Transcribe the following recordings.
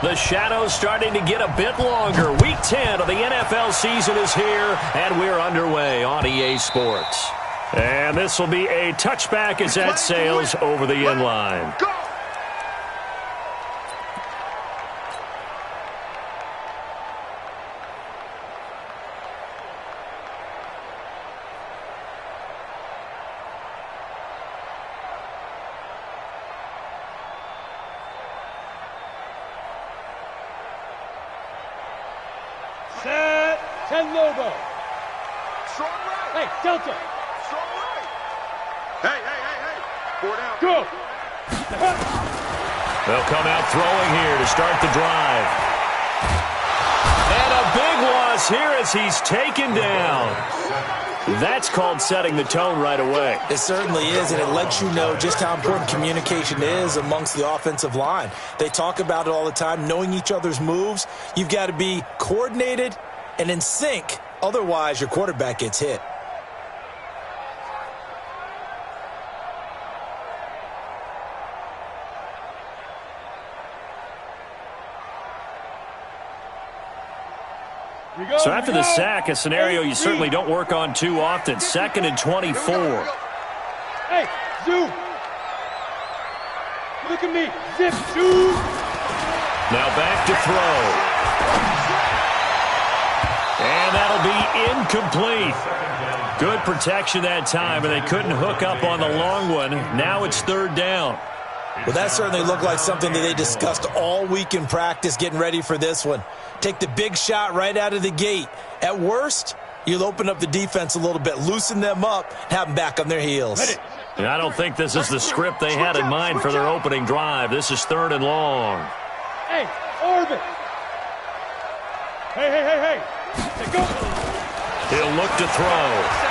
The shadow's starting to get a bit longer. Week 10 of the NFL season is here, and we're underway on EA Sports. And this will be a touchback as that sails over the end line. Set, 10 Lobo. Strong right. Hey, Delta. Strong right. Hey. 4 down. Go. They'll come out throwing here to start the drive. And a big loss here as he's taken down. That's called setting the tone right away. It certainly is, and it lets you know just how important communication is amongst the offensive line. They talk about it all the time, knowing each other's moves. You've got to be coordinated and in sync. Otherwise, your quarterback gets hit. So after the sack, a scenario you certainly don't work on too often. 2nd and 24. Hey, zoom. Look at me. Zip, zoom. Now back to throw. And that'll be incomplete. Good protection that time, and they couldn't hook up on the long one. Now it's 3rd down. Well, that certainly looked like something that they discussed all week in practice, getting ready for this one. Take the big shot right out of the gate. At worst, you'll open up the defense a little bit, loosen them up, have them back on their heels. And I don't think this is the script they had in mind for their opening drive. This is 3rd and long. Hey, orbit. Hey. Hey, go. He'll look to throw.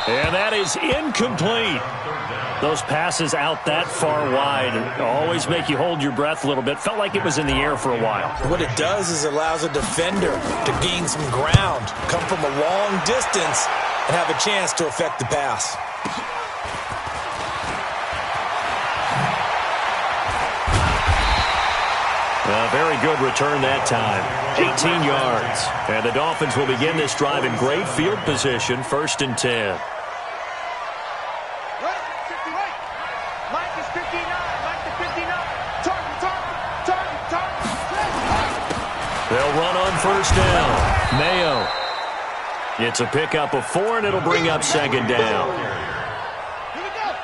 And that is incomplete. Those passes out that far wide always make you hold your breath a little bit. Felt like it was in the air for a while. What it does is it allows a defender to gain some ground, come from a long distance, and have a chance to affect the pass. A very good return that time. 18 yards. And the Dolphins will begin this drive in great field position, 1st and 10. They'll run on 1st down. Mayo. It's a pickup of 4, and it'll bring up 2nd down.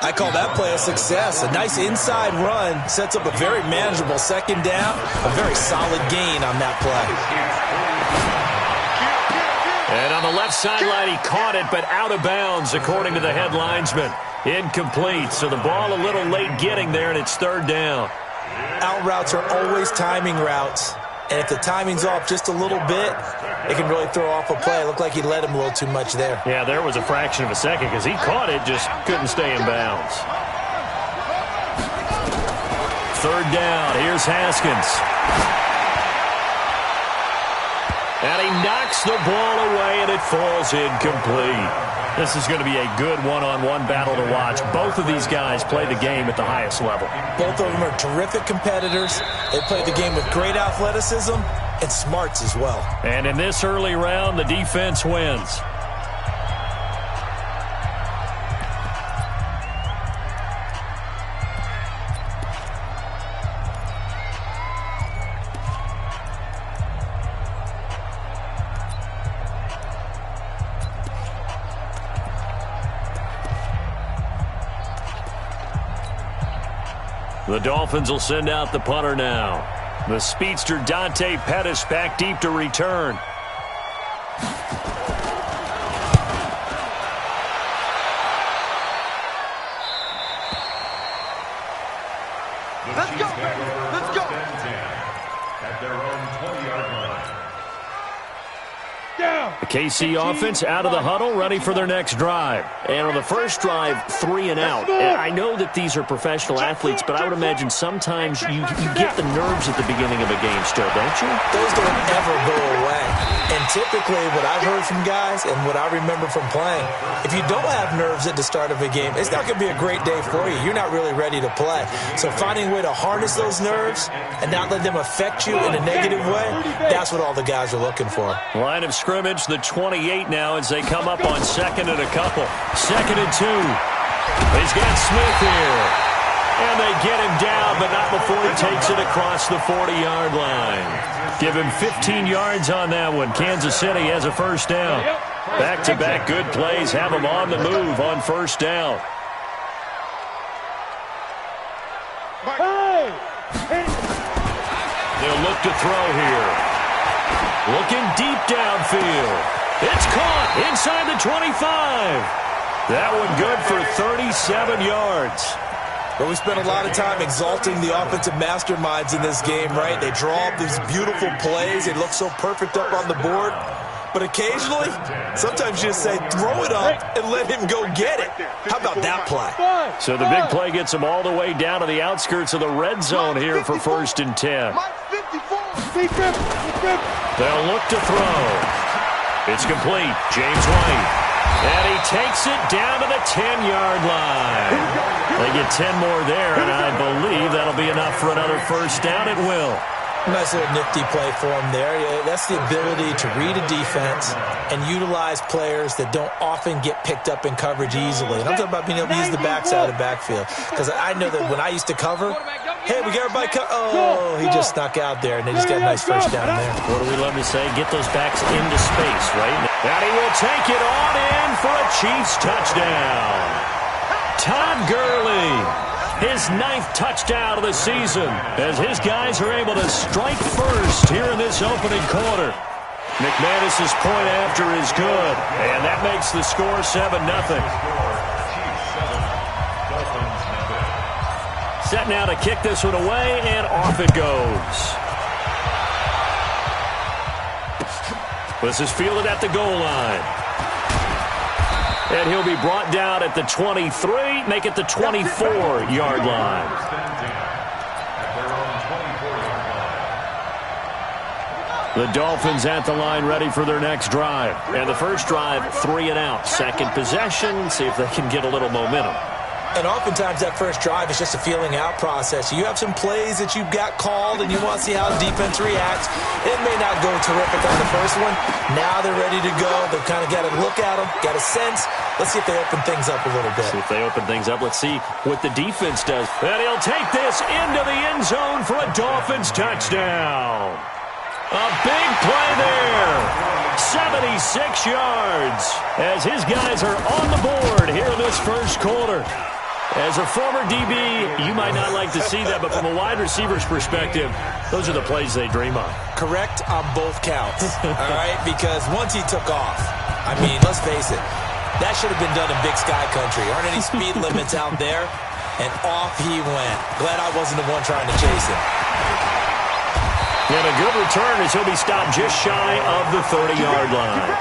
I call that play a success. A nice inside run sets up a very manageable 2nd down. A very solid gain on that play. And on the left sideline, he caught it, but out of bounds, according to the head linesman. Incomplete, so the ball a little late getting there, and it's 3rd down. Out routes are always timing routes. And if the timing's off just a little bit, it can really throw off a play. It looked like he led him a little too much there. Yeah, there was a fraction of a second because he caught it, just couldn't stay in bounds. 3rd down. Here's Haskins. And he knocks the ball away, and it falls incomplete. This is going to be a good one-on-one battle to watch. Both of these guys play the game at the highest level. Both of them are terrific competitors. They play the game with great athleticism and smarts as well. And in this early round, the defense wins. The Dolphins will send out the punter now. The speedster Dante Pettis back deep to return. Let's go. Let's go. At their own 20-yard line. Down. The KC offense out of the huddle, ready for their next drive. And on the first drive, 3 and out. And I know that these are professional athletes, but I would imagine sometimes you get the nerves at the beginning of a game still, don't you? Those don't ever go away. And typically what I've heard from guys and what I remember from playing, if you don't have nerves at the start of a game, it's not going to be a great day for you. You're not really ready to play. So finding a way to harness those nerves and not let them affect you in a negative way, that's what all the guys are looking for. Line of scrimmage, the 28 now as they come up on second and a couple. 2nd and 2. He's got Smith here. And they get him down, but not before he takes it across the 40-yard line. Give him 15 yards on that one. Kansas City has a first down. Back-to-back good plays have him on the move on first down. They'll look to throw here. Looking deep downfield. It's caught inside the 25. That one good for 37 yards. But we spent a lot of time exalting the offensive masterminds in this game, right? They draw up these beautiful plays. They look so perfect up on the board. But occasionally, sometimes you just say, throw it up and let him go get it. How about that play? So the big play gets him all the way down to the outskirts of the red zone here for 1st and 10. They'll look to throw. It's complete. James White. And he takes it down to the 10-yard line. They get 10 more there, and I believe that'll be enough for another first down. It will. Nice little nifty play for him there. Yeah, that's the ability to read a defense and utilize players that don't often get picked up in coverage easily. And I'm talking about being able to use the backside of the backfield. Because I know that when I used to cover, hey, we got everybody oh, he just snuck out there, and they just got a nice first down there. What do we love to say? Get those backs into space, right? And he will take it on in for a Chiefs touchdown. Todd Gurley. His 9th touchdown of the season as his guys are able to strike first here in this opening quarter. McManus's point after is good, and that makes the score 7-0. Set now to kick this one away, and off it goes. This is fielded at the goal line. And he'll be brought down at the 23, make it the 24-yard line. The Dolphins at the line ready for their next drive. And the first drive, 3 and out. Second possession, see if they can get a little momentum. And oftentimes that first drive is just a feeling out process. You have some plays that you've got called and you want to see how the defense reacts. It may not go terrific on the first one. Now they're ready to go. They've kind of got to look at them, got a sense. Let's see if they open things up a little bit. See if they open things up. Let's see what the defense does. And he'll take this into the end zone for a Dolphins touchdown. A big play there. 76 yards as his guys are on the board here in this first quarter. As a former DB, you might not like to see that, but from a wide receiver's perspective, those are the plays they dream of. Correct on both counts, all right? Because once he took off, I mean, let's face it, that should have been done in Big Sky Country. Aren't any speed limits out there? And off he went. Glad I wasn't the one trying to chase him. And a good return as he'll be stopped just shy of the 30-yard line.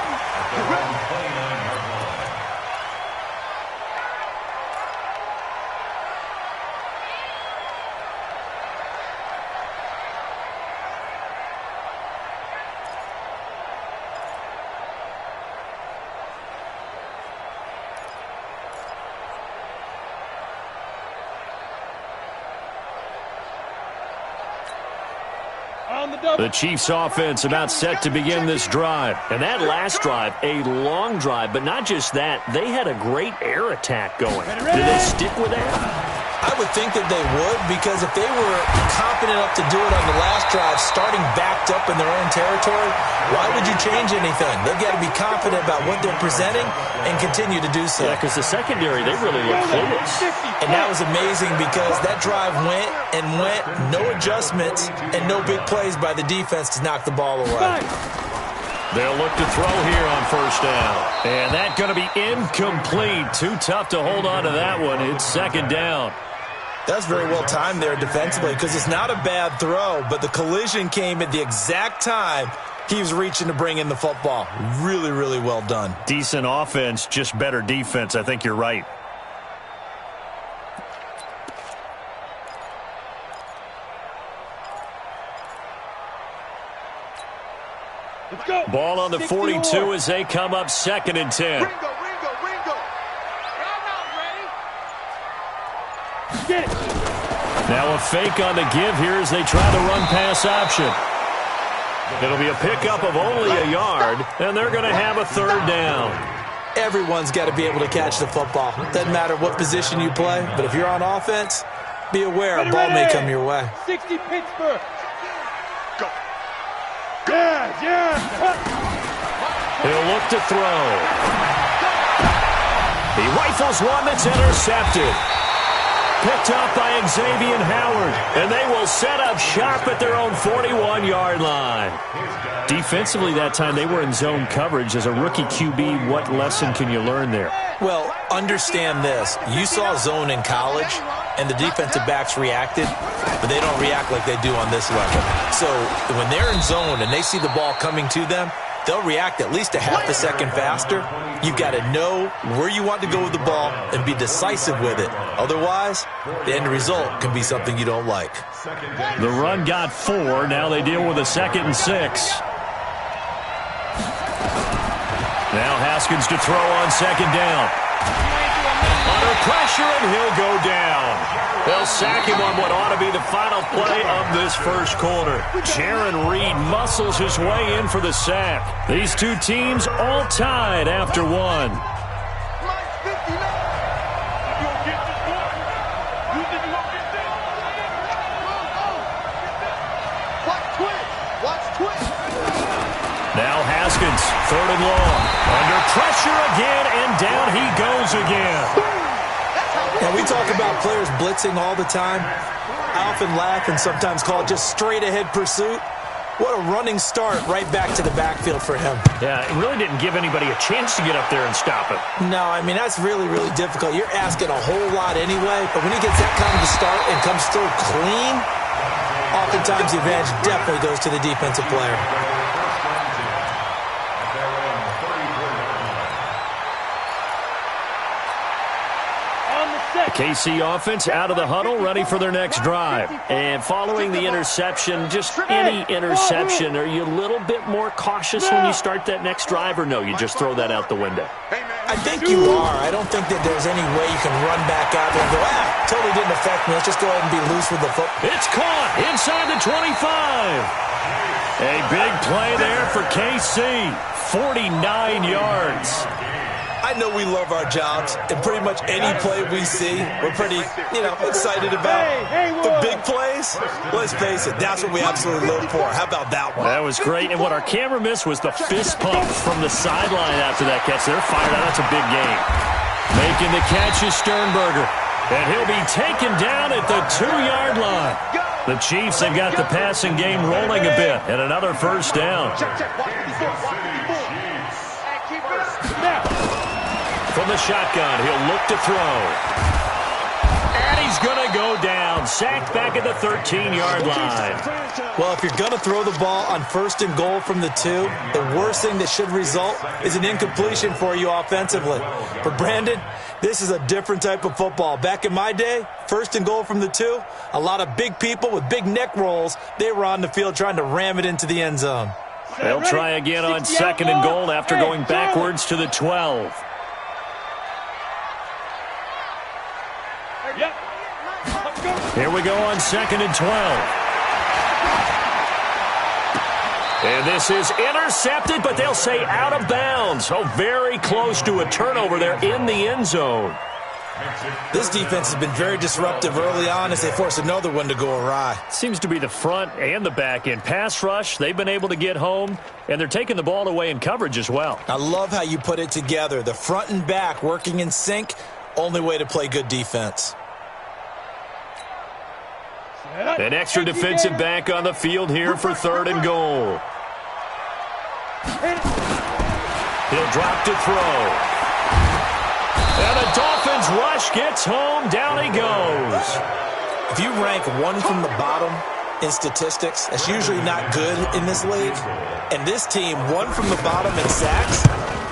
The Chiefs offense about set to begin this drive. And that last drive, a long drive, but not just that. They had a great air attack going. Did they stick with that? I would think that they would, because if they were confident enough to do it on the last drive, starting backed up in their own territory, why would you change anything? They've got to be confident about what they're presenting and continue to do so. Yeah, because the secondary, they really look clueless. And that was amazing because that drive went and went, no adjustments, and no big plays by the defense to knock the ball away. They'll look to throw here on first down. And that's going to be incomplete. Too tough to hold on to that one. It's second down. That's very well timed there defensively, because it's not a bad throw, but the collision came at the exact time He was reaching to bring in the football. Really, really well done. Decent offense, just better defense. I think you're right. Let's go. Ball on the 42 as they come up 2nd and 10. Ringo, Ringo, Ringo. I'm not ready. Get it. Now a fake on the give here as they try the run-pass option. It'll be a pickup of only a yard, and they're going to have a 3rd down. Everyone's got to be able to catch the football. Doesn't matter what position you play, but if you're on offense, be aware a ball may come your way. 60 Pittsburgh. Go. Yeah. He'll look to throw. He rifles one that's intercepted. Picked up by Xavier Howard, and they will set up shop at their own 41-yard line. Defensively that time, they were in zone coverage. As a rookie QB, what lesson can you learn there? Well, understand this. You saw zone in college, and the defensive backs reacted, but they don't react like they do on this level. So when they're in zone and they see the ball coming to them, they'll react at least a half a second faster. You've got to know where you want to go with the ball and be decisive with it. Otherwise, the end result can be something you don't like. The run got 4. Now they deal with a 2nd and 6. Now Haskins to throw on 2nd down. Under pressure, and he'll go down. They'll sack him on what ought to be the final play of this first quarter. Jaron Reed muscles his way in for the sack. These two teams all tied after 1. Mike 59. You gonna get this one? You think you gonna get this? Watch twitch. Watch twitch. Now Haskins, 3rd and long. Under pressure again, and down he goes again. Now, we talk about players blitzing all the time. I often laugh and sometimes call it just straight-ahead pursuit. What a running start right back to the backfield for him. Yeah, it really didn't give anybody a chance to get up there and stop him. No, I mean, that's really, really difficult. You're asking a whole lot anyway, but when he gets that kind of a start and comes through clean, oftentimes the advantage definitely goes to the defensive player. KC offense out of the huddle, ready for their next drive. And following the interception, just any interception, are you a little bit more cautious when you start that next drive, or no, you just throw that out the window? I think you are. I don't think that there's any way you can run back out there and go, totally didn't affect me. Let's just go ahead and be loose with the football. It's caught inside the 25. A big play there for KC, 49 yards. I know we love our jobs, and pretty much any play we see, we're pretty, excited about. The big plays, let's face it, that's what we absolutely live for. How about that one? That was great, and what our camera missed was the fist pump from the sideline after that catch. They're fired out. That's a big game. Making the catch is Sternberger, and he'll be taken down at the 2-yard line. The Chiefs have got the passing game rolling a bit, and another first down. From the shotgun, he'll look to throw. And he's going to go down. Sacked back at the 13-yard line. Well, if you're going to throw the ball on 1st and goal from the 2, the worst thing that should result is an incompletion for you offensively. For Brandon, this is a different type of football. Back in my day, 1st and goal from the 2, a lot of big people with big neck rolls, they were on the field trying to ram it into the end zone. They'll try again on 2nd and goal after going backwards to the 12. Here we go on 2nd and 12. And this is intercepted, but they'll say out of bounds. So very close to a turnover there in the end zone. This defense has been very disruptive early on as they force another one to go awry. Seems to be the front and the back end. Pass rush, they've been able to get home, and they're taking the ball away in coverage as well. I love how you put it together. The front and back working in sync, only way to play good defense. An extra defensive back on the field here for 3rd and goal. He'll drop to throw. And the Dolphins rush gets home. Down he goes. If you rank one from the bottom, in statistics. That's usually not good in this league. And this team won from the bottom in sacks,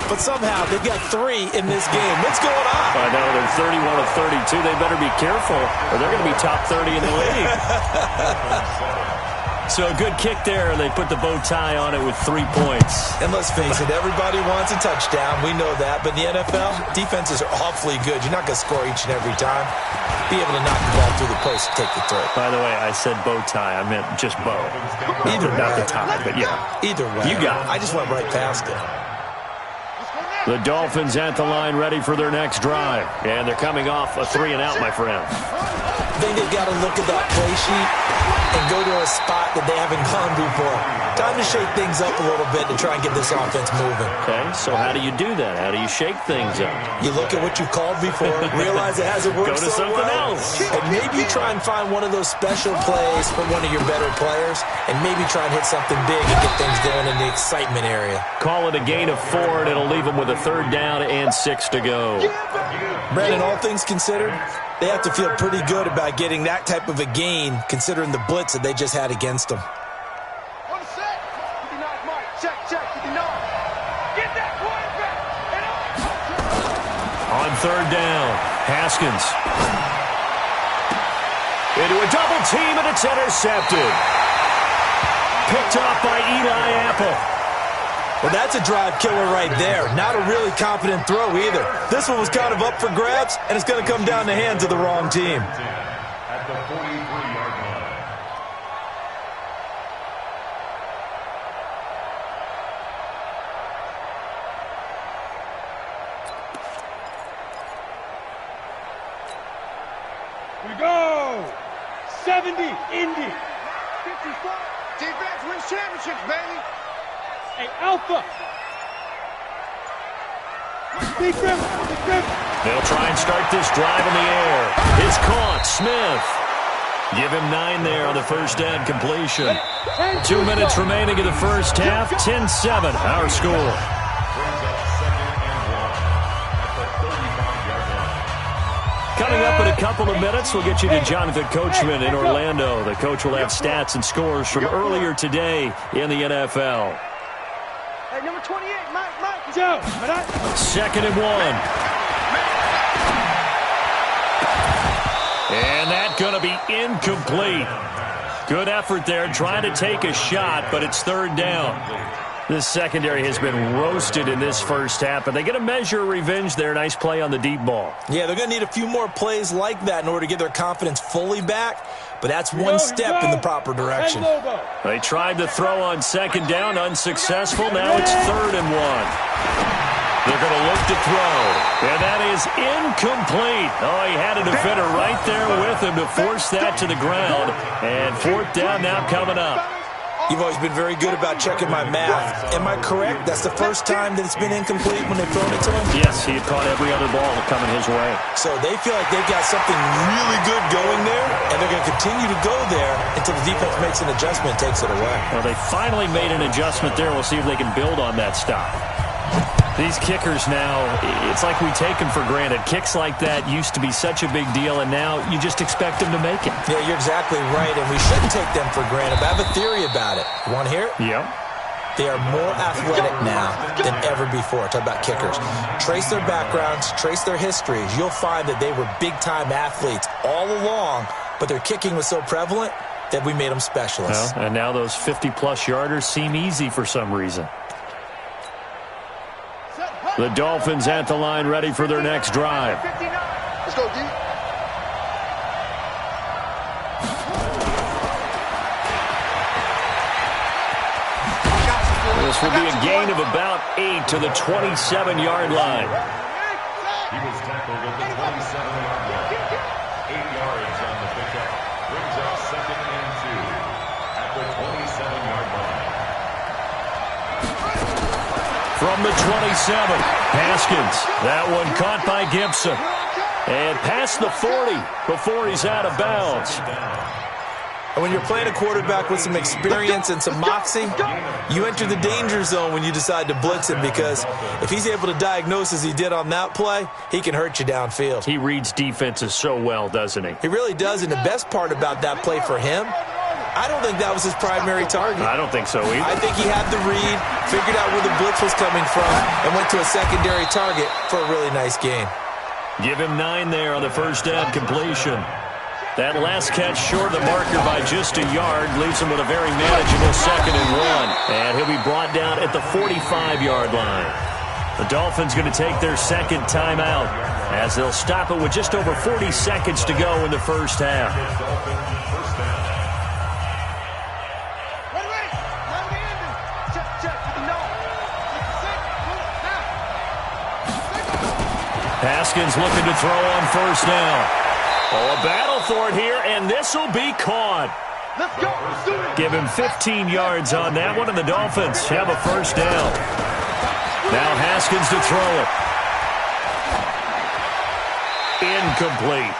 but somehow they got 3 in this game. What's going on? I know, they're 31 of 32. They better be careful, or they're going to be top 30 in the league. So a good kick there. They put the bow tie on it with 3 points. And let's face it, everybody wants a touchdown. We know that. But in the NFL, defenses are awfully good. You're not going to score each and every time. Be able to knock the ball through the post and take the throw. By the way, I said bow tie. I meant just bow. Either not way. the tie, but yeah. Either way. You got it. I just went right past it. The Dolphins at the line ready for their next drive. And they're coming off a 3-and-out, my friend. I think they've got to look at that play sheet and go to a spot that they haven't gone before. Time to shake things up a little bit to try and get this offense moving. Okay, so how do you do that? How do you shake things up? You look at what you've called before, realize it hasn't worked Go to so something well, else. and maybe try and find one of those special plays for one of your better players, and maybe try and hit something big and get things going in the excitement area. Call it a gain of 4, and it'll leave them with a 3rd down and 6 to go. Brandon, all things considered, they have to feel pretty good about getting that type of a gain, considering the blitz that they just had against them. On set. 59, Mike. Check, 59. Get that quarterback. On 3rd down, Haskins. Into a double team, and it's intercepted. Picked off by Eli Apple. Well, that's a drive killer right there. Not a really confident throw either. This one was kind of up for grabs, and it's going to come down the hands of the wrong team. At the 43-yard line. We go. 70, Indy. 54. Defense wins championships, baby. Hey, Alpha. Big Griff. Big Griff. They'll try and start this drive in the air. It's caught. Smith. Give him 9 there on the first down completion. 2 minutes remaining in the first half. 10-7, our score. Coming up in a couple of minutes, we'll get you to Jonathan Coachman in Orlando. The coach will have stats and scores from earlier today in the NFL. Hey, number 28, Mike. Joe. 2nd and 1. And that's going to be incomplete. Good effort there, trying to take a shot, but it's 3rd down. This secondary has been roasted in this first half, but they get a measure of revenge there. Nice play on the deep ball. Yeah, they're going to need a few more plays like that in order to get their confidence fully back, but that's one step in the proper direction. They tried to throw on 2nd down, unsuccessful. Now it's 3rd and 1. They're going to look to throw, and that is incomplete. Oh, he had a defender right there with him to force that to the ground, and 4th down now coming up. You've always been very good about checking my math. Am I correct? That's the first time that it's been incomplete when they've thrown it to him? Yes, he had caught every other ball coming his way. So they feel like they've got something really good going there, and they're going to continue to go there until the defense makes an adjustment and takes it away. Well, they finally made an adjustment there. We'll see if they can build on that stop. These kickers now, it's like we take them for granted. Kicks like that used to be such a big deal, and now you just expect them to make it. Yeah, you're exactly right, and we shouldn't take them for granted. But I have a theory about it. You want to hear it? Yep. They are more athletic now than ever before. Talk about kickers. Trace their backgrounds, trace their histories. You'll find that they were big-time athletes all along, but their kicking was so prevalent that we made them specialists. Well, and now those 50-plus yarders seem easy for some reason. The Dolphins at the line ready for their next drive. 59. Let's go, D. This will be a gain of about 8 to the 27-yard line. He was tackled at the 27-yard line. 8 yards on the pickup. Brings up 2nd and 2 at the 27-yard line. From the 27, Haskins. That one caught by Gibson. And past the 40 before he's out of bounds. And when you're playing a quarterback with some experience and some moxie, you enter the danger zone when you decide to blitz him, because if he's able to diagnose as he did on that play, he can hurt you downfield. He reads defenses so well, doesn't he? He really does, and the best part about that play for him, I don't think that was his primary target. I don't think so either. I think he had the read, figured out where the blitz was coming from, and went to a secondary target for a really nice gain. Give him 9 there on the first down completion. That last catch short of the marker by just a yard leaves him with a very manageable 2nd and 1. And he'll be brought down at the 45-yard line. The Dolphins going to take their second timeout as they'll stop it with just over 40 seconds to go in the first half. Haskins looking to throw on first down. Oh, a battle for it here, and this will be caught. Let's go. Give him 15 yards on that one, and the Dolphins have a first down. Now Haskins to throw it. Incomplete.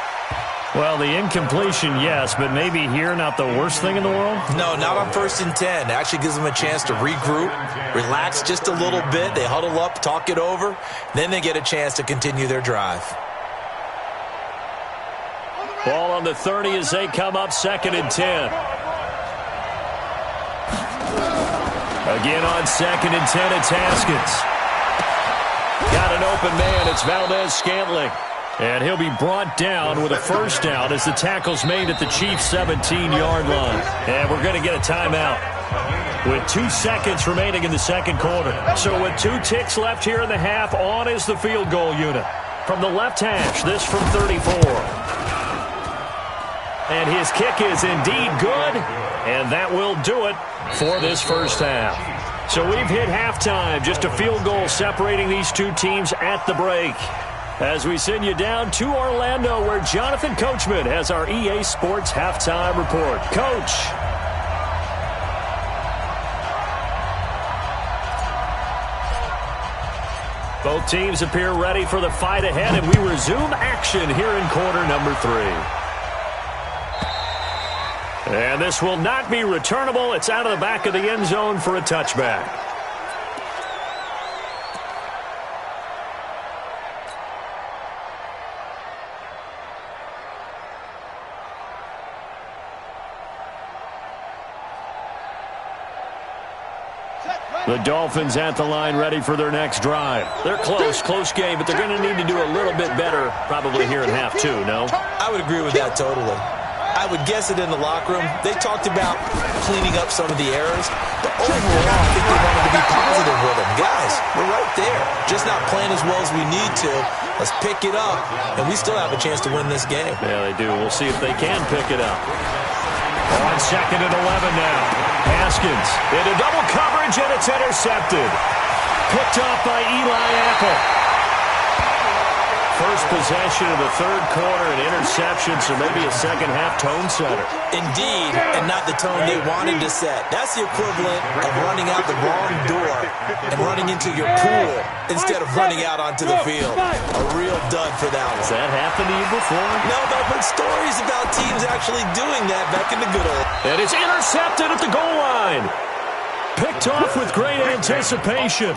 Well, the incompletion, yes, but maybe here not the worst thing in the world? No, not on 1st and 10. It actually gives them a chance to regroup, relax just a little bit. They huddle up, talk it over. Then they get a chance to continue their drive. Ball on the 30 as they come up 2nd and 10. Again on 2nd and 10, it's Haskins. Got an open man, it's Valdez-Scantling. And he'll be brought down with a first down as the tackle's made at the Chiefs' 17-yard line. And we're going to get a timeout with 2 seconds remaining in the second quarter. So with 2 ticks left here in the half, on is the field goal unit. From the left hash, this from 34. And his kick is indeed good, and that will do it for this first half. So we've hit halftime, just a field goal separating these two teams at the break. As we send you down to Orlando, where Jonathan Coachman has our EA Sports halftime report. Coach. Both teams appear ready for the fight ahead, and we resume action here in quarter number 3. And this will not be returnable. It's out of the back of the end zone for a touchback. The Dolphins at the line ready for their next drive. They're close game, but they're going to need to do a little bit better probably here in half 2, no? I would agree with that totally. I would guess it in the locker room. They talked about cleaning up some of the errors, but overall, I think they wanted to be positive with them. Guys, we're right there. Just not playing as well as we need to. Let's pick it up, and we still have a chance to win this game. Yeah, they do. We'll see if they can pick it up. On 2nd and 11 now. Haskins into double coverage, and it's intercepted. Picked off by Eli Apple. First possession of the third quarter, an interception, so maybe a second-half tone setter. Indeed, and not the tone they wanted to set. That's the equivalent of running out the wrong door and running into your pool instead of running out onto the field. A real dud for that one. Has that happened to you before? No, but I've heard stories about teams actually doing that back in the good old. And it's intercepted at the goal line. Picked off with great anticipation.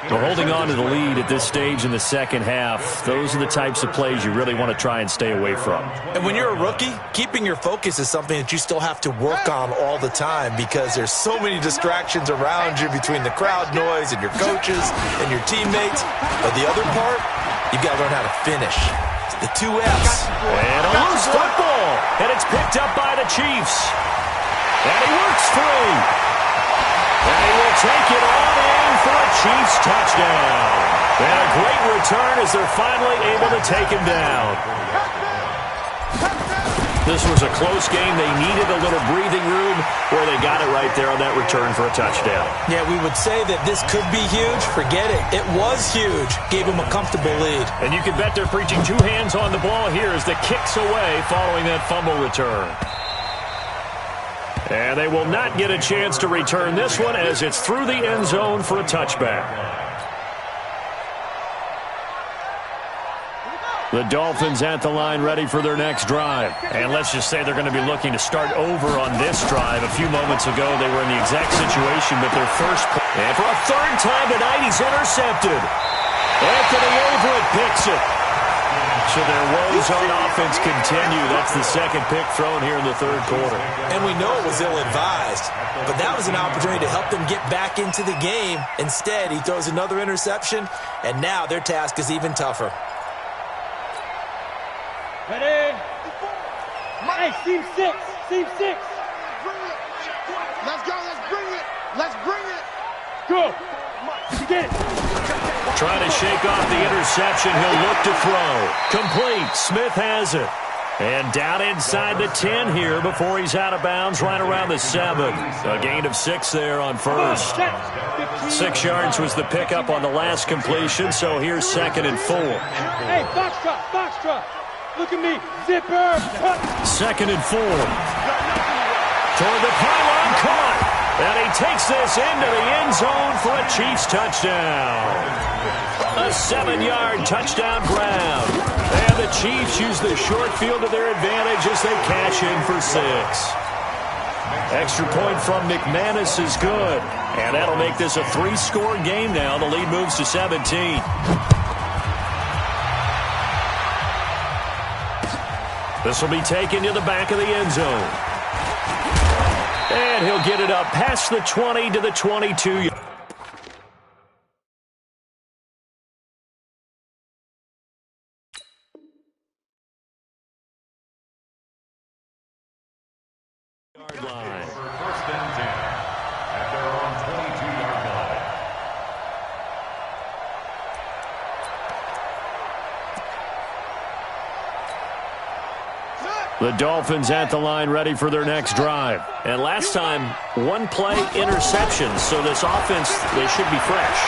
We're holding on to the lead at this stage in the second half. Those are the types of plays you really want to try and stay away from. And when you're a rookie, keeping your focus is something that you still have to work on all the time because there's so many distractions around you between the crowd noise and your coaches and your teammates. But the other part, you've got to learn how to finish. The 2 F's. And a loose football. And it's picked up by the Chiefs. And he works free. And he will take it on in for a Chiefs touchdown. And a great return as they're finally able to take him down. This was a close game. They needed a little breathing room where they got it right there on that return for a touchdown. Yeah, we would say that this could be huge. Forget it. It was huge. Gave him a comfortable lead. And you can bet they're preaching 2 hands on the ball here as the kick's away following that fumble return. And they will not get a chance to return this one as it's through the end zone for a touchback. The Dolphins at the line ready for their next drive. And let's just say they're going to be looking to start over on this drive. A few moments ago, they were in the exact situation, but their first... And for a third time tonight, he's intercepted. Anthony Everett picks it. So their woes on offense continue. That's the second pick thrown here in the third quarter. And we know it was ill-advised, but that was an opportunity to help them get back into the game. Instead, he throws another interception, and now their task is even tougher. Ready? Hey, team 6. Team 6. Let's go. Let's bring it. Let's bring it. Go. Get it. Trying to shake off the interception. He'll look to throw. Complete. Smith has it. And down inside the 10 here before he's out of bounds right around the 7. A gain of 6 there on first. 6 yards was the pickup on the last completion, so here's 2nd and 4. Hey, box trot. Look at me. Zipper. 2nd and 4. Toward the pylon, caught. And he takes this into the end zone for a Chiefs touchdown. A 7-yard touchdown grab. And the Chiefs use the short field to their advantage as they cash in for 6. Extra point from McManus is good. And that'll make this a 3-score game now. The lead moves to 17. This will be taken to the back of the end zone. And he'll get it up past the 20 to the 22. Yard line. First and 10 at their own 22-yard line. The Dolphins at the line ready for their next drive. And last time, 1-play interception. So this offense, they should be fresh.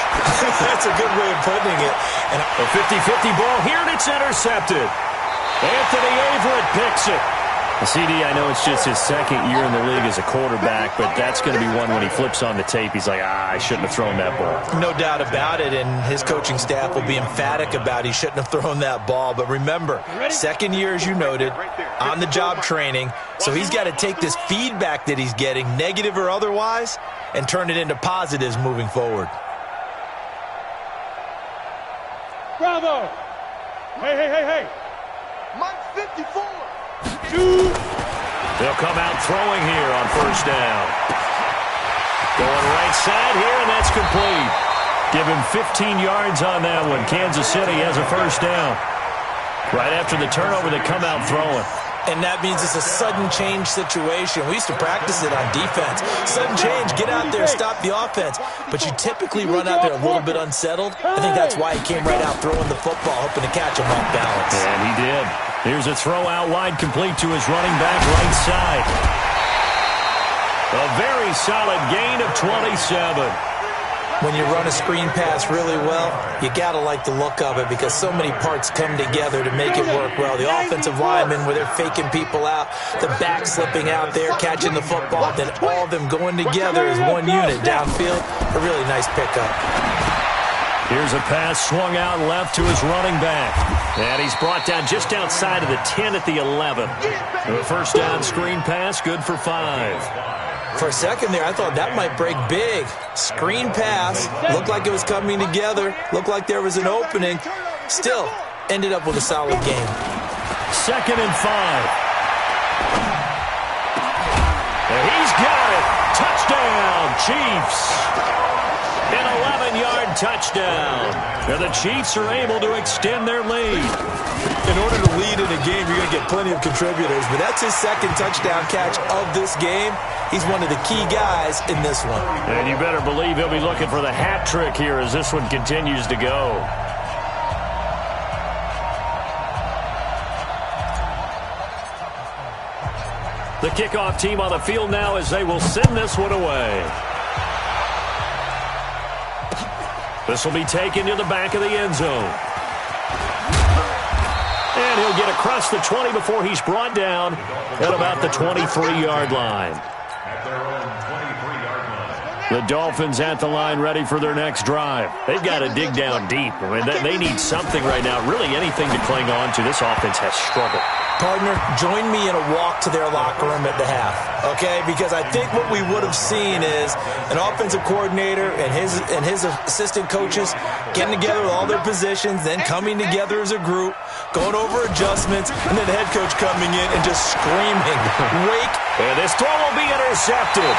That's a good way of putting it. And a 50-50 ball here, and it's intercepted. Anthony Averett picks it. CD, I know it's just his 2nd year in the league as a quarterback, but that's going to be one when he flips on the tape. He's like, I shouldn't have thrown that ball. no doubt about it, and his coaching staff will be emphatic about he shouldn't have thrown that ball. But remember, 2nd year, as you noted, on-the-job training, so he's got to take this feedback that he's getting, negative or otherwise, and turn it into positives moving forward. Bravo. Hey. Mike 54. They'll come out throwing here on first down. Going right side here, and that's complete. Give him 15 yards on that one. Kansas City has a first down. Right after the turnover, they come out throwing. And that means it's a sudden change situation. We used to practice it on defense. Sudden change, get out there, stop the offense. But you typically run out there a little bit unsettled. I think that's why he came right out throwing the football, hoping to catch him off balance. And he did. Here's a throw out wide, complete to his running back right side. A very solid gain of 27. When you run a screen pass really well, you got to like the look of it because so many parts come together to make it work well. The offensive linemen, where they're faking people out, the back slipping out there, catching the football, then all of them going together as one unit downfield. A really nice pickup. Here's a pass swung out left to his running back. And he's brought down just outside of the 10 at the 11. The first down screen pass, good for 5. For a second there, I thought that might break big. Screen pass, looked like it was coming together, looked like there was an opening. Still, ended up with a solid game. 2nd and 5. And he's got it. Touchdown, Chiefs. An 11-yard touchdown. And the Chiefs are able to extend their lead. In order to lead in a game, you're going to get plenty of contributors, but that's his 2nd touchdown catch of this game. He's one of the key guys in this one. And you better believe he'll be looking for the hat trick here as this one continues to go. The kickoff team on the field now as they will send this one away. This will be taken to the back of the end zone. And he'll get across the 20 before he's brought down at about the 23-yard line. The Dolphins at the line ready for their next drive. They've got to dig down deep. I mean, they need something right now, really anything to cling on to. This offense has struggled. Partner, join me in a walk to their locker room at the half, okay? Because I think what we would have seen is an offensive coordinator and his assistant coaches getting together with all their positions, then coming together as a group, going over adjustments, and then the head coach coming in and just screaming, wake. And this throw will be intercepted.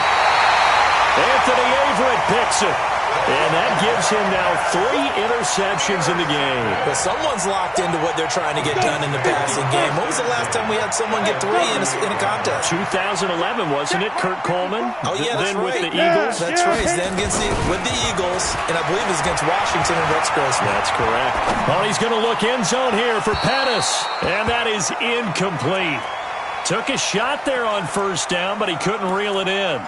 Anthony Averett picks it. And that gives him now 3 interceptions in the game. But someone's locked into what they're trying to get done in the passing game. When was the last time we had someone get 3 in a contest? 2011, wasn't it, Kurt Coleman? Oh, yeah, that's then right. With the Eagles. That's right. Then with the Eagles, and I believe it was against Washington and Rex Grossman. That's correct. Well, he's going to look end zone here for Pettis. And that is incomplete. Took a shot there on first down, but he couldn't reel it in.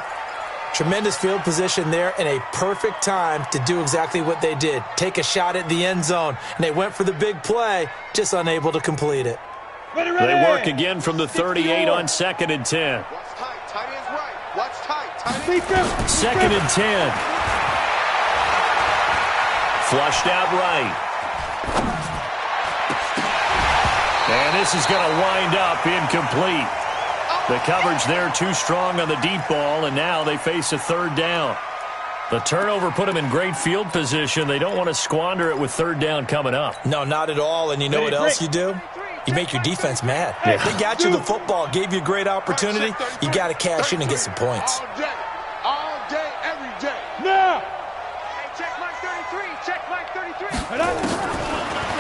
Tremendous field position there and a perfect time to do exactly what they did. Take a shot at the end zone. And they went for the big play, just unable to complete it. Ready. They work again from the 38 on 2nd and 10. Watch tight. Tight end's right. Watch tight. Tight end. 2nd and 10. Flushed out right. And this is going to wind up incomplete. The coverage there too strong on the deep ball, and now they face a 3rd down. The turnover put them in great field position. They don't want to squander it with 3rd down coming up. No, not at all. And you know what else you do? You make your defense mad. Yeah. They got you the football, gave you a great opportunity. You got to cash in and get some points. All day, every day. Now. Hey, check Mike 33. Check Mike 33.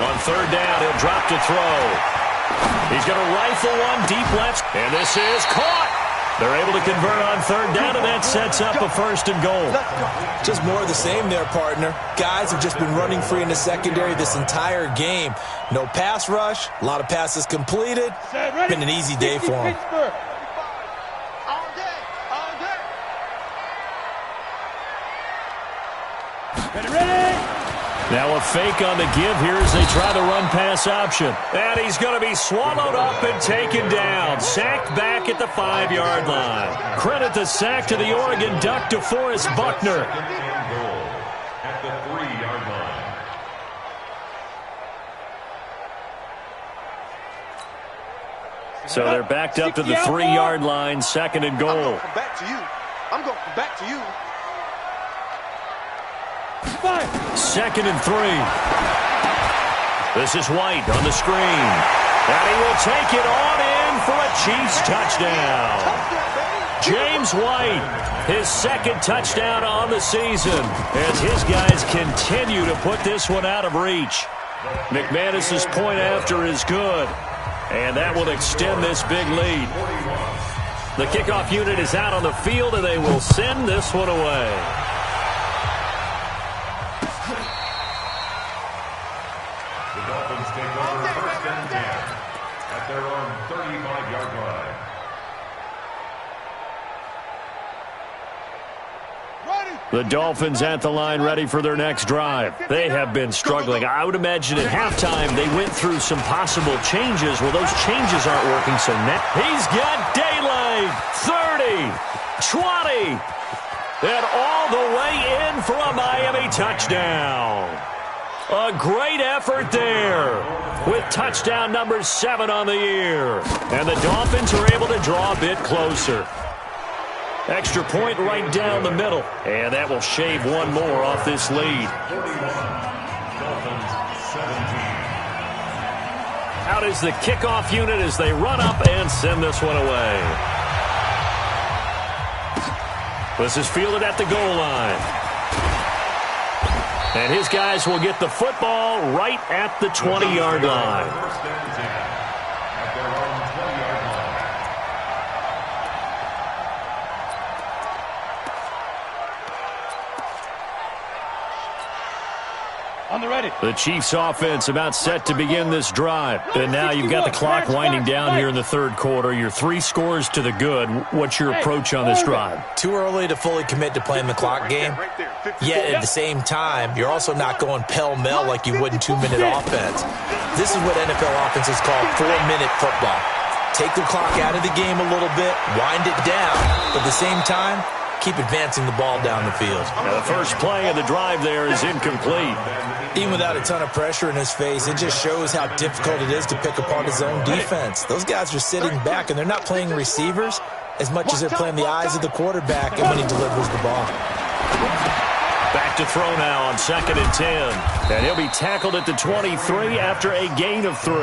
On 3rd down, he'll drop to throw. He's going to rifle one deep left, and this is caught. They're able to convert on 3rd down, and that sets up a 1st and goal. Just more of the same there, partner. Guys have just been running free in the secondary this entire game. No pass rush, a lot of passes completed. Been an easy day for them. All day. All day. Ready. Now a fake on the give here as they try the run-pass option. And he's going to be swallowed up and taken down. Sacked back at the 5-yard line. Credit the sack to the Oregon Duck, DeForest Buckner. At the 3-yard line. So they're backed up to the 3-yard line, 2nd and goal. I'm going to come back to you. I'm going to come back to you. 2nd and 3. This is White on the screen. And he will take it on in for a Chiefs touchdown. James White, his 2nd touchdown on the season as his guys continue to put this one out of reach. McManus's point after is good, and that will extend this big lead. The kickoff unit is out on the field, and they will send this one away. Take over 1st and 10 at their own 35-yard line. The Dolphins at the line ready for their next drive. They have been struggling. I would imagine at halftime they went through some possible changes. Well, those changes aren't working, so now he's got daylight. 30, 20, and all the way in for a Miami touchdown. A great effort there with touchdown number 7 on the year. And the Dolphins are able to draw a bit closer. Extra point right down the middle. And that will shave one more off this lead. 41, Dolphins 17. Out is the kickoff unit as they run up and send this one away. This is fielded at the goal line. And his guys will get the football right at the 20-yard line. 1st and 10 at their own 20-yard line. On the ready. The Chiefs offense about set to begin this drive. And now you've got the clock winding down here in the 3rd quarter. You're 3 scores to the good. What's your approach on this drive? Too early to fully commit to playing the clock game. Yet at the same time, you're also not going pell-mell like you would in 2-minute offense. This is what NFL offenses call 4-minute football. Take the clock out of the game a little bit, wind it down, but at the same time, keep advancing the ball down the field. Now the first play of the drive there is incomplete. Even without a ton of pressure in his face, it just shows how difficult it is to pick apart his own defense. Those guys are sitting back, and they're not playing receivers as much as they're playing the eyes of the quarterback and when he delivers the ball. Back to throw now on 2nd and 10. And he'll be tackled at the 23 after a gain of 3.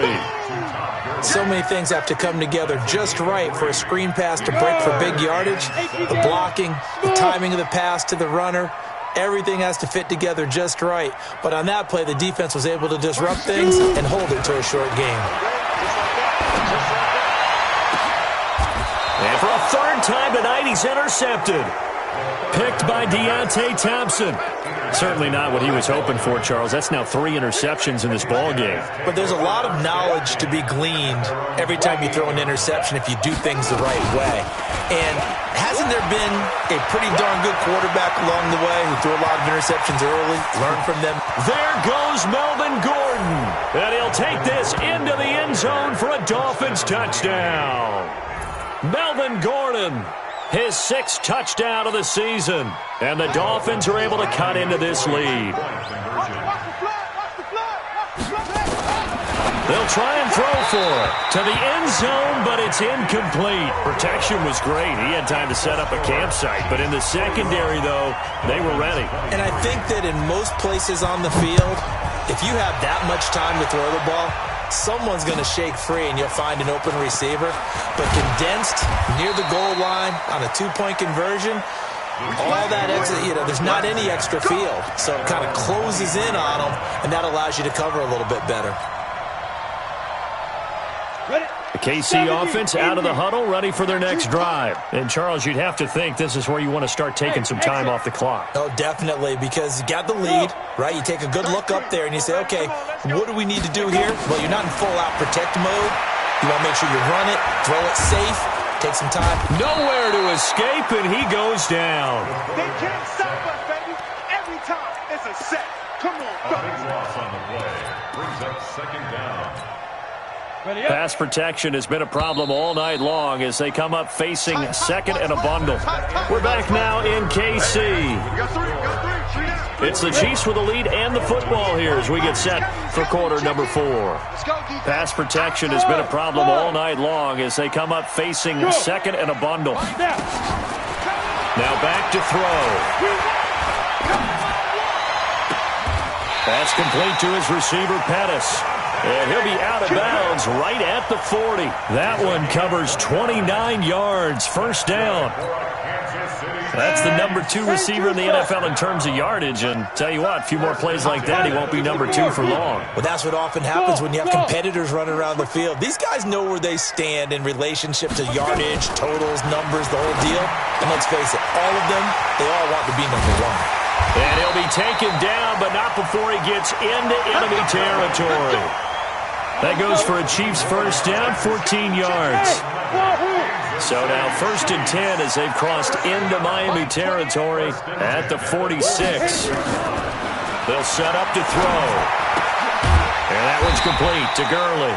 So many things have to come together just right for a screen pass to break for big yardage. The blocking, the timing of the pass to the runner, everything has to fit together just right. But on that play, the defense was able to disrupt things and hold it to a short game. And for a 3rd time tonight, he's intercepted. Picked by Deontay Thompson. Certainly not what he was hoping for, Charles. That's now 3 interceptions in this ball game. But there's a lot of knowledge to be gleaned every time you throw an interception if you do things the right way. And hasn't there been a pretty darn good quarterback along the way who threw a lot of interceptions early? Learn from them. There goes Melvin Gordon. And he'll take this into the end zone for a Dolphins touchdown. Melvin Gordon, his 6th touchdown of the season. And the Dolphins are able to cut into this lead. They'll try and throw for it to the end zone, but it's incomplete. Protection was great. He had time to set up a campsite. But in the secondary, though, they were ready. And I think that in most places on the field, if you have that much time to throw the ball, someone's going to shake free and you'll find an open receiver. But condensed near the goal line on a 2-point conversion, all that extra, there's not any extra field. So it kind of closes in on them, and that allows you to cover a little bit better. The KC offense out of the huddle, ready for their next drive. And, Charles, you'd have to think this is where you want to start taking some time off the clock. Oh, definitely, because you got the lead, right? You take a good look up there and you say, okay, what do we need to do here? Well, you're not in full-out protect mode. You want to make sure you run it, throw it safe, take some time. Nowhere to escape, and he goes down. They can't stop us, baby. Every time it's a set. Come on, A big loss on the play. Brings up 2nd down. Pass protection has been a problem all night long as they come up facing 2nd and a bundle. We're back now in KC. It's the Chiefs with the lead and the football here as we get set for quarter number 4. Pass protection has been a problem all night long as they come up facing 2nd and a bundle. Now back to throw. Pass complete to his receiver, Pettis. And he'll be out of bounds right at the 40. That one covers 29 yards. 1st down. That's the number 2 receiver in the NFL in terms of yardage. And tell you what, a few more plays like that, he won't be number 2 for long. Well, that's what often happens when you have competitors running around the field. These guys know where they stand in relationship to yardage, totals, numbers, the whole deal. And let's face it, all of them, they all want to be number 1. And he'll be taken down, but not before he gets into enemy territory. That goes for a Chiefs 1st down, 14 yards. So now 1st and 10 as they've crossed into Miami territory at the 46. They'll set up to throw. And that one's complete to Gurley.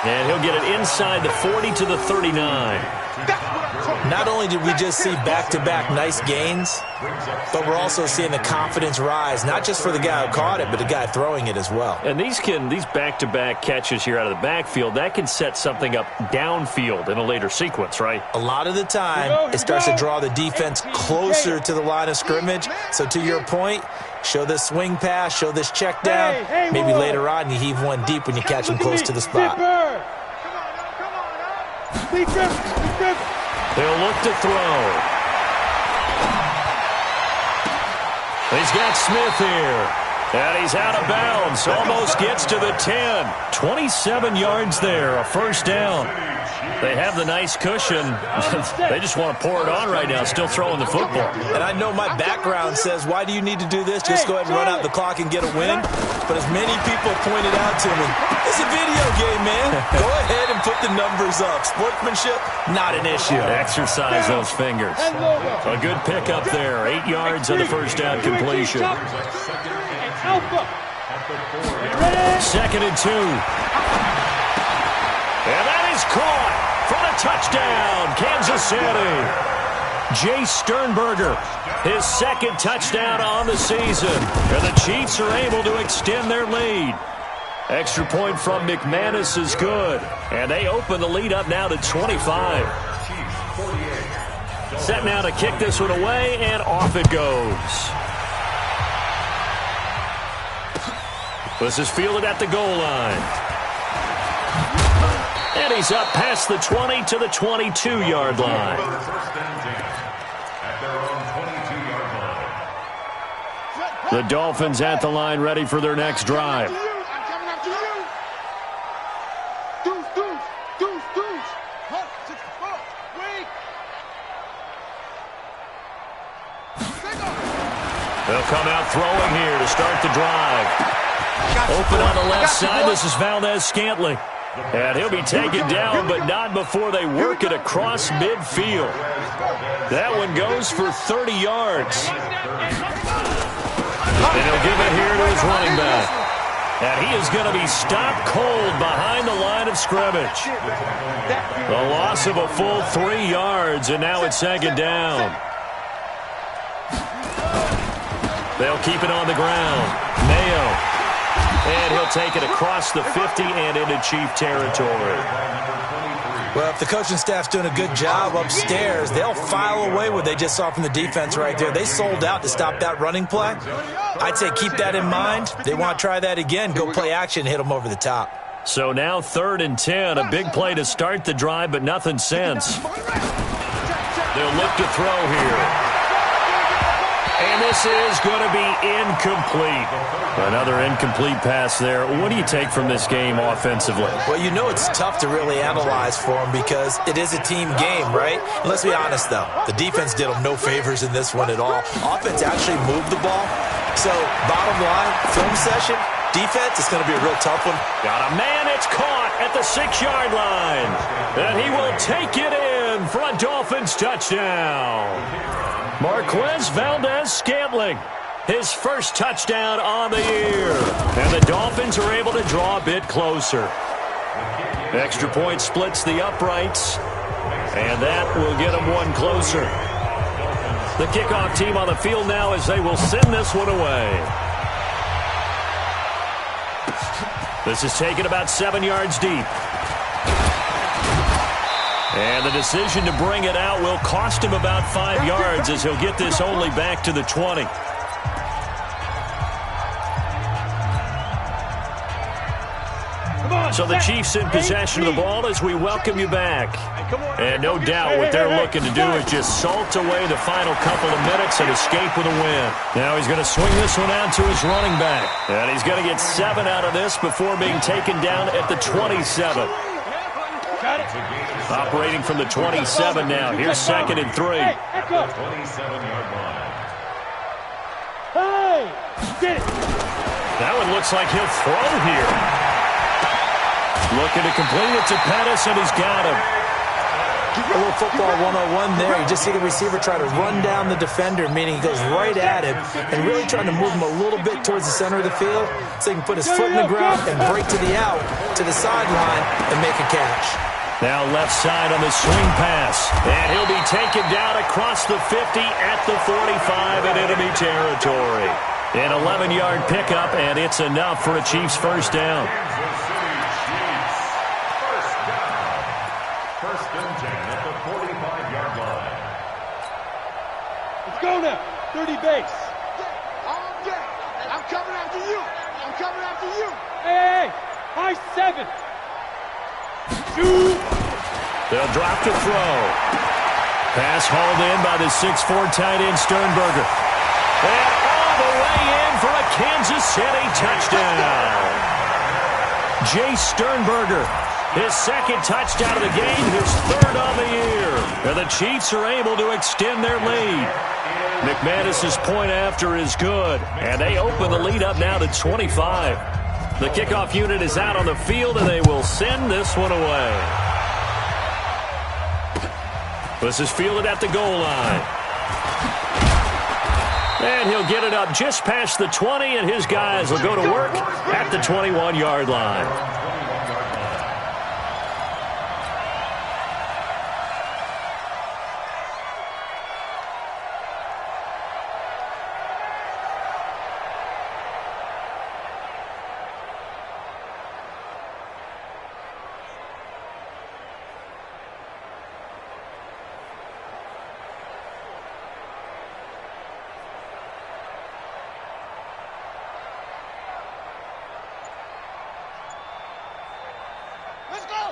And he'll get it inside the 40 to the 39. Not only did we just see back-to-back nice gains, but we're also seeing the confidence rise, not just for the guy who caught it, but the guy throwing it as well. And these back-to-back catches here out of the backfield, that can set something up downfield in a later sequence, right? A lot of the time, it starts to draw the defense closer to the line of scrimmage. So to your point, show this swing pass, show this check down. Maybe later on you heave one deep when you catch him close to the spot. They'll look to throw. He's got Smith here. And he's out of bounds. Almost gets to the 10. 27 yards there. A 1st down. They have the nice cushion. They just want to pour it on right now, still throwing the football. And I know my background says, why do you need to do this? Just go ahead and run out the clock and get a win. But as many people pointed out to me, it's a video game, man. Go ahead and put the numbers up. Sportsmanship, not an issue. Exercise those fingers. A good pickup there. 8 yards on the 1st down completion. 2nd and 2. And that is caught for the touchdown, Kansas City. Jay Sternberger, his second touchdown on the season. And the Chiefs are able to extend their lead. Extra point from McManus is good. And they open the lead up now to 25. Set now to kick this one away, and off it goes. This is fielded at the goal line. And he's up past the 20 to the 22-yard line. The Dolphins at the line, ready for their next drive. They'll come out throwing here to start the drive. Open on the left side. This is Valdez-Scantling. And he'll be taken down, but not before they work it across midfield. That one goes for 30 yards. And he'll give it here to his running back. And he is going to be stopped cold behind the line of scrimmage. A loss of a full 3 yards, and now it's second down. They'll keep it on the ground. Mayo. And he'll take it across the 50 and into Chief territory. Well, if the coaching staff's doing a good job upstairs, they'll file away what they just saw from the defense right there. They sold out to stop that running play. I'd say keep that in mind. They want to try that again. Go play action, hit them over the top. So now 3rd and 10. A big play to start the drive, but nothing since. They'll look to throw here. And this is going to be incomplete. Another incomplete pass there. What do you take from this game offensively? Well, you know it's tough to really analyze for them because it is a team game, right? And let's be honest, though. The defense did them no favors in this one at all. Offense actually moved the ball. So, bottom line, film session, defense, it's going to be a real tough one. Got a man, it's caught at the 6-yard line. And he will take it in for a Dolphins touchdown. Marquez Valdez-Scantling, his first touchdown on the year. And the Dolphins are able to draw a bit closer. Extra point splits the uprights, and that will get them one closer. The kickoff team on the field now as they will send this one away. This is taken about 7 yards deep. And the decision to bring it out will cost him about 5 yards as he'll get this only back to the 20. So the Chiefs in possession of the ball as we welcome you back. And no doubt what they're looking to do is just salt away the final couple of minutes and escape with a win. Now he's going to swing this one out to his running back. And he's going to get 7 out of this before being taken down at the 27. Operating from the 27 now. Here's 2nd and 3. Hey, 27-yard line. Hey, get it. That one looks like he'll throw here. Looking to complete it to Pettis, and he's got him. A little football 101 there. You just see the receiver try to run down the defender, meaning he goes right at him and really trying to move him a little bit towards the center of the field so he can put his foot in the ground and break to the out, to the sideline, and make a catch. Now left side on the swing pass. And he'll be taken down across the 50 at the 45 in enemy territory. An 11-yard pickup, and it's enough for a Chiefs first down. First and 10 at the 45-yard line. Let's go now. 30 base. I'm coming after you. I'm coming after you. Hey, high 7. Shoot. They'll drop to throw. Pass hauled in by the 6'4" tight end Sternberger. And all the way in for a Kansas City touchdown. Jay Sternberger, his second touchdown of the game, his 3rd on the year. And the Chiefs are able to extend their lead. McManus's point after is good. And they open the lead up now to 25. The kickoff unit is out on the field, and they will send this one away. This is fielded at the goal line. And he'll get it up just past the 20, and his guys will go to work at the 21-yard line.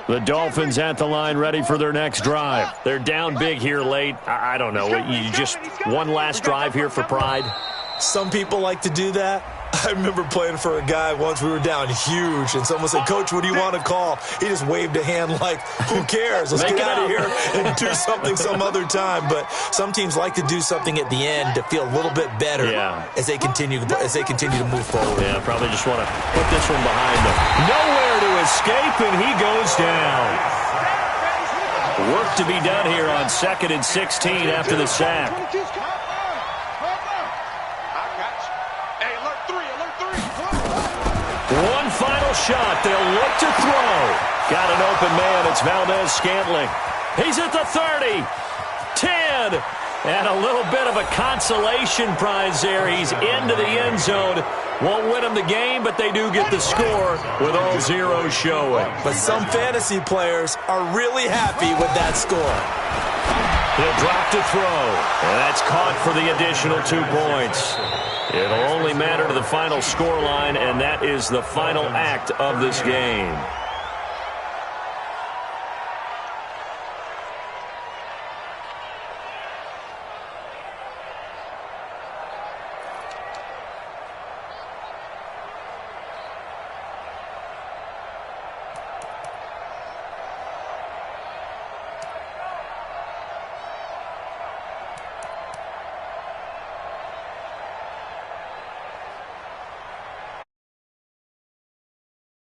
The Dolphins at the line ready for their next drive. They're down big here late. I don't know. You just one last drive here for pride? Some people like to do that. I remember playing for a guy once. We were down huge, and someone said, "Coach, what do you want to call?" He just waved a hand like, "Who cares? Let's get out of here and do something some other time." But some teams like to do something at the end to feel a little bit better as they continue to move forward. Yeah, probably just want to put this one behind them. Nowhere to escape, and he goes down. Work to be done here on 2nd and 16 after the sack. One final shot. They'll look to throw. Got an open man. It's Valdez-Scantling. He's at the 30. 10. And a little bit of a consolation prize there. He's into the end zone. Won't win them the game, but they do get the score with all zeros showing. But some fantasy players are really happy with that score. He'll drop to throw. And that's caught for the additional 2 points. It'll only matter to the final scoreline, and that is the final act of this game.